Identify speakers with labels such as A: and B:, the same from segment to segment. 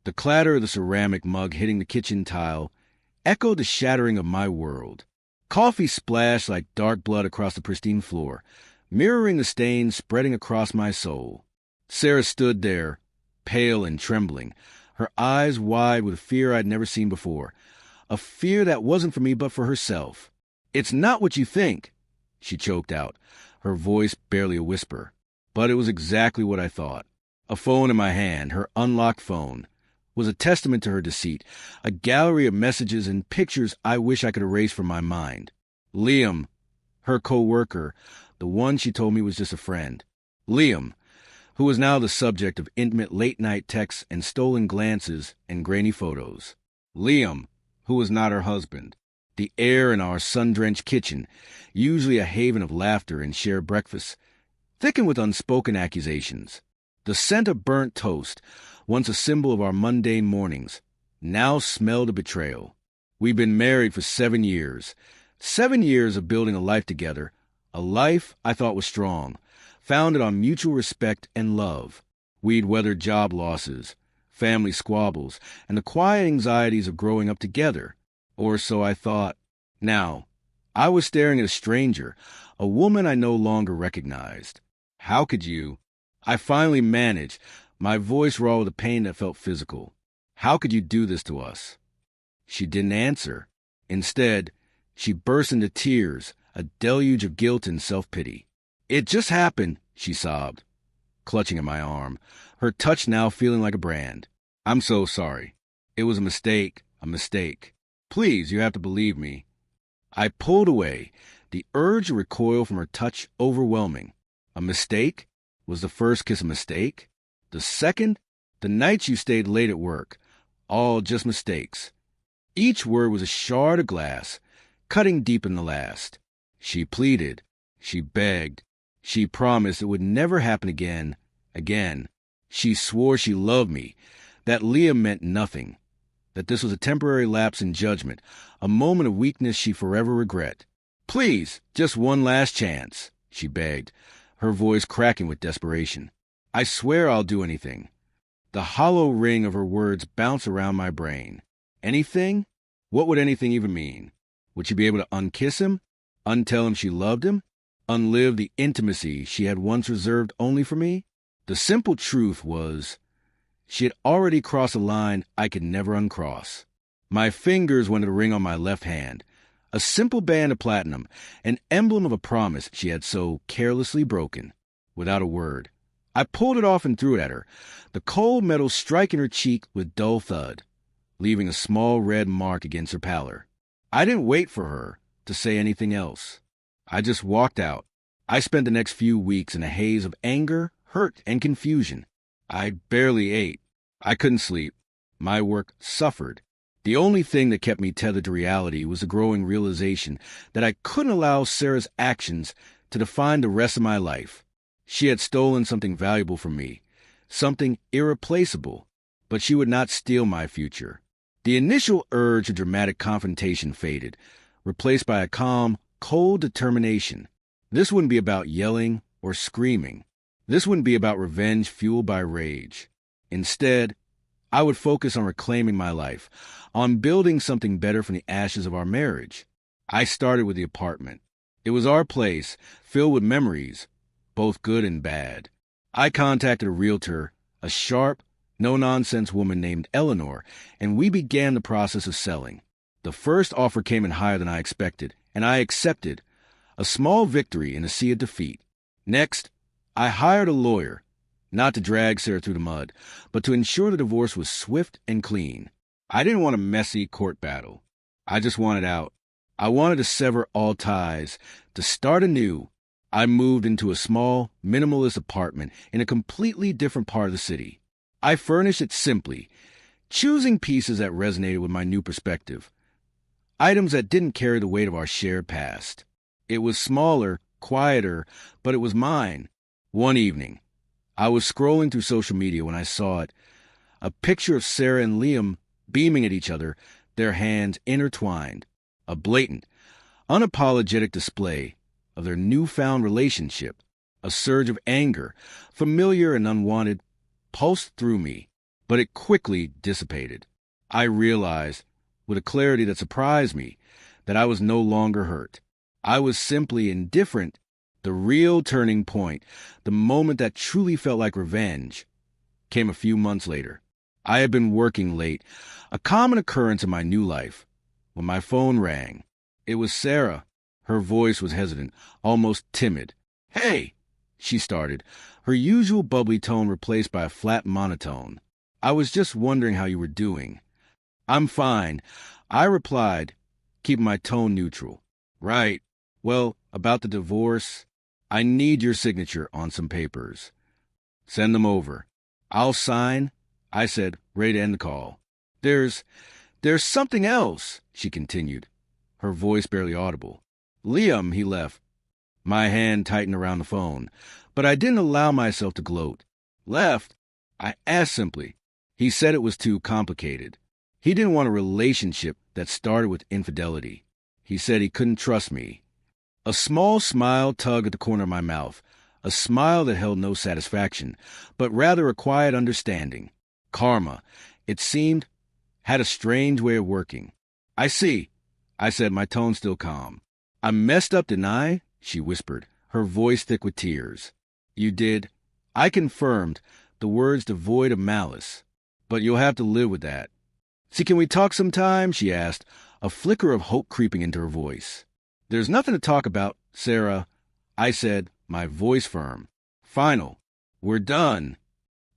A: The clatter of the ceramic mug hitting the kitchen tile echoed the shattering of my world. Coffee splashed like dark blood across the pristine floor, mirroring the stains spreading across my soul. Sarah stood there, pale and trembling, her eyes wide with a fear I'd never seen before, a fear that wasn't for me but for herself. "It's not what you think," she choked out, her voice barely a whisper. But it was exactly what I thought. A phone in my hand, her unlocked phone, was a testament to her deceit, a gallery of messages and pictures I wish I could erase from my mind. Liam, her co-worker, the one she told me was just a friend. Liam, who was now the subject of intimate late-night texts and stolen glances and grainy photos. Liam, who was not her husband. The air in our sun-drenched kitchen, usually a haven of laughter and shared breakfast, thickened with unspoken accusations. The scent of burnt toast, once a symbol of our mundane mornings, now smelled of betrayal. We'd been married for 7 years. 7 years of building a life together, a life I thought was strong, founded on mutual respect and love. We'd weathered job losses, family squabbles, and the quiet anxieties of growing up together. Or so I thought. Now, I was staring at a stranger, a woman I no longer recognized. "How could you?" I finally managed, my voice raw with a pain that felt physical. "How could you do this to us?" She didn't answer. Instead, she burst into tears, a deluge of guilt and self-pity. "It just happened," she sobbed, clutching at my arm, her touch now feeling like a brand. "I'm so sorry. It was a mistake. Please, you have to believe me." I pulled away, the urge to recoil from her touch overwhelming. A mistake? Was the first kiss a mistake? The second? The nights you stayed late at work? All just mistakes. Each word was a shard of glass, cutting deep in the last. She pleaded. She begged. She promised it would never happen again. She swore she loved me, that Liam meant nothing, that this was a temporary lapse in judgment, a moment of weakness she forever regret. "Please, just one last chance," she begged, her voice cracking with desperation. "I swear I'll do anything." The hollow ring of her words bounced around my brain. Anything? What would anything even mean? Would she be able to unkiss him? Untell him she loved him? Unlive the intimacy she had once reserved only for me? The simple truth was, she had already crossed a line I could never uncross. My fingers went to the ring on my left hand, a simple band of platinum, an emblem of a promise she had so carelessly broken. Without a word, I pulled it off and threw it at her, the cold metal striking her cheek with dull thud, leaving a small red mark against her pallor. I didn't wait for her to say anything else. I just walked out. I spent the next few weeks in a haze of anger, hurt, and confusion. I barely ate. I couldn't sleep. My work suffered. The only thing that kept me tethered to reality was the growing realization that I couldn't allow Sarah's actions to define the rest of my life. She had stolen something valuable from me, something irreplaceable, but she would not steal my future. The initial urge of dramatic confrontation faded, replaced by a calm, cold determination. This wouldn't be about yelling or screaming. This wouldn't be about revenge fueled by rage. Instead, I would focus on reclaiming my life, on building something better from the ashes of our marriage. I started with the apartment. It was our place, filled with memories, both good and bad. I contacted a realtor, a sharp, no-nonsense woman named Eleanor, and we began the process of selling. The first offer came in higher than I expected, and I accepted, a small victory in a sea of defeat. Next, I hired a lawyer, not to drag Sarah through the mud, but to ensure the divorce was swift and clean. I didn't want a messy court battle. I just wanted out. I wanted to sever all ties, to start anew. I moved into a small, minimalist apartment in a completely different part of the city. I furnished it simply, choosing pieces that resonated with my new perspective, items that didn't carry the weight of our shared past. It was smaller, quieter, but it was mine. One evening, I was scrolling through social media when I saw it, a picture of Sarah and Liam beaming at each other, their hands intertwined, a blatant, unapologetic display of their newfound relationship. A surge of anger, familiar and unwanted, pulsed through me. but it quickly dissipated. I realized, with a clarity that surprised me, that I was no longer hurt. I was simply indifferent. The real turning point, the moment that truly felt like revenge, came a few months later. I had been working late, a common occurrence in my new life, when my phone rang. It was Sarah. Her voice was hesitant, almost timid. "Hey," she started, her usual bubbly tone replaced by a flat monotone. "I was just wondering how you were doing." "I'm fine," I replied, keeping my tone neutral. "Right. Well, about the divorce, I need your signature on some papers." "Send them over." "I'll sign," I said, ready to end the call. There's something else," she continued, her voice barely audible. "Liam, he left." My hand tightened around the phone, but I didn't allow myself to gloat. "Left?" I asked simply. He said it was too complicated. He didn't want a relationship that started with infidelity. He said he couldn't trust me. A small smile tugged at the corner of my mouth, a smile that held no satisfaction, but rather a quiet understanding. Karma, it seemed, had a strange way of working. "I see," I said, my tone still calm. "I messed up, didn't I?" she whispered, her voice thick with tears. "You did," I confirmed, the words devoid of malice. "But you'll have to live with that." "See, can we talk sometime?" she asked, a flicker of hope creeping into her voice. "There's nothing to talk about, Sarah," I said, my voice firm. "Final. We're done."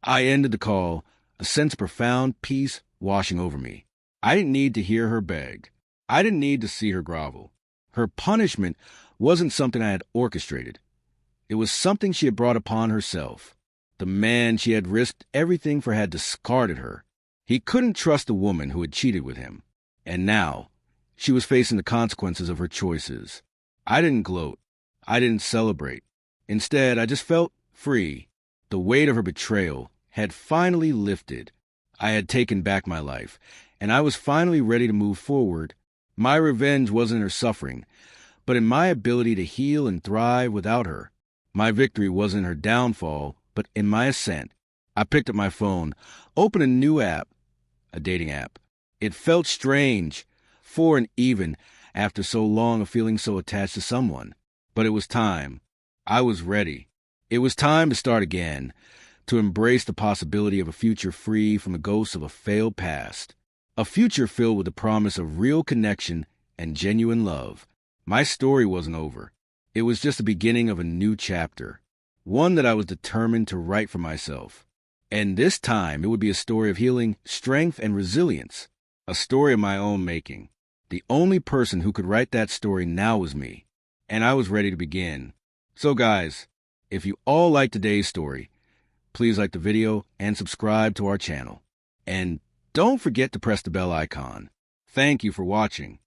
A: I ended the call, a sense of profound peace washing over me. I didn't need to hear her beg. I didn't need to see her grovel. Her punishment wasn't something I had orchestrated. It was something she had brought upon herself. The man she had risked everything for had discarded her. He couldn't trust the woman who had cheated with him. And now, she was facing the consequences of her choices. I didn't gloat. I didn't celebrate. Instead, I just felt free. The weight of her betrayal had finally lifted. I had taken back my life, and I was finally ready to move forward. My revenge wasn't in her suffering, but in my ability to heal and thrive without her. My victory wasn't in her downfall, but in my ascent. I picked up my phone, opened a new app, a dating app. It felt strange, foreign even, after so long of feeling so attached to someone. But it was time. I was ready. It was time to start again, to embrace the possibility of a future free from the ghosts of a failed past. A future filled with the promise of real connection and genuine love. My story wasn't over. It was just the beginning of a new chapter, one that I was determined to write for myself. And this time, it would be a story of healing, strength, and resilience, a story of my own making. The only person who could write that story now was me, and I was ready to begin. So guys, if you all liked today's story, please like the video and subscribe to our channel. And don't forget to press the bell icon. Thank you for watching.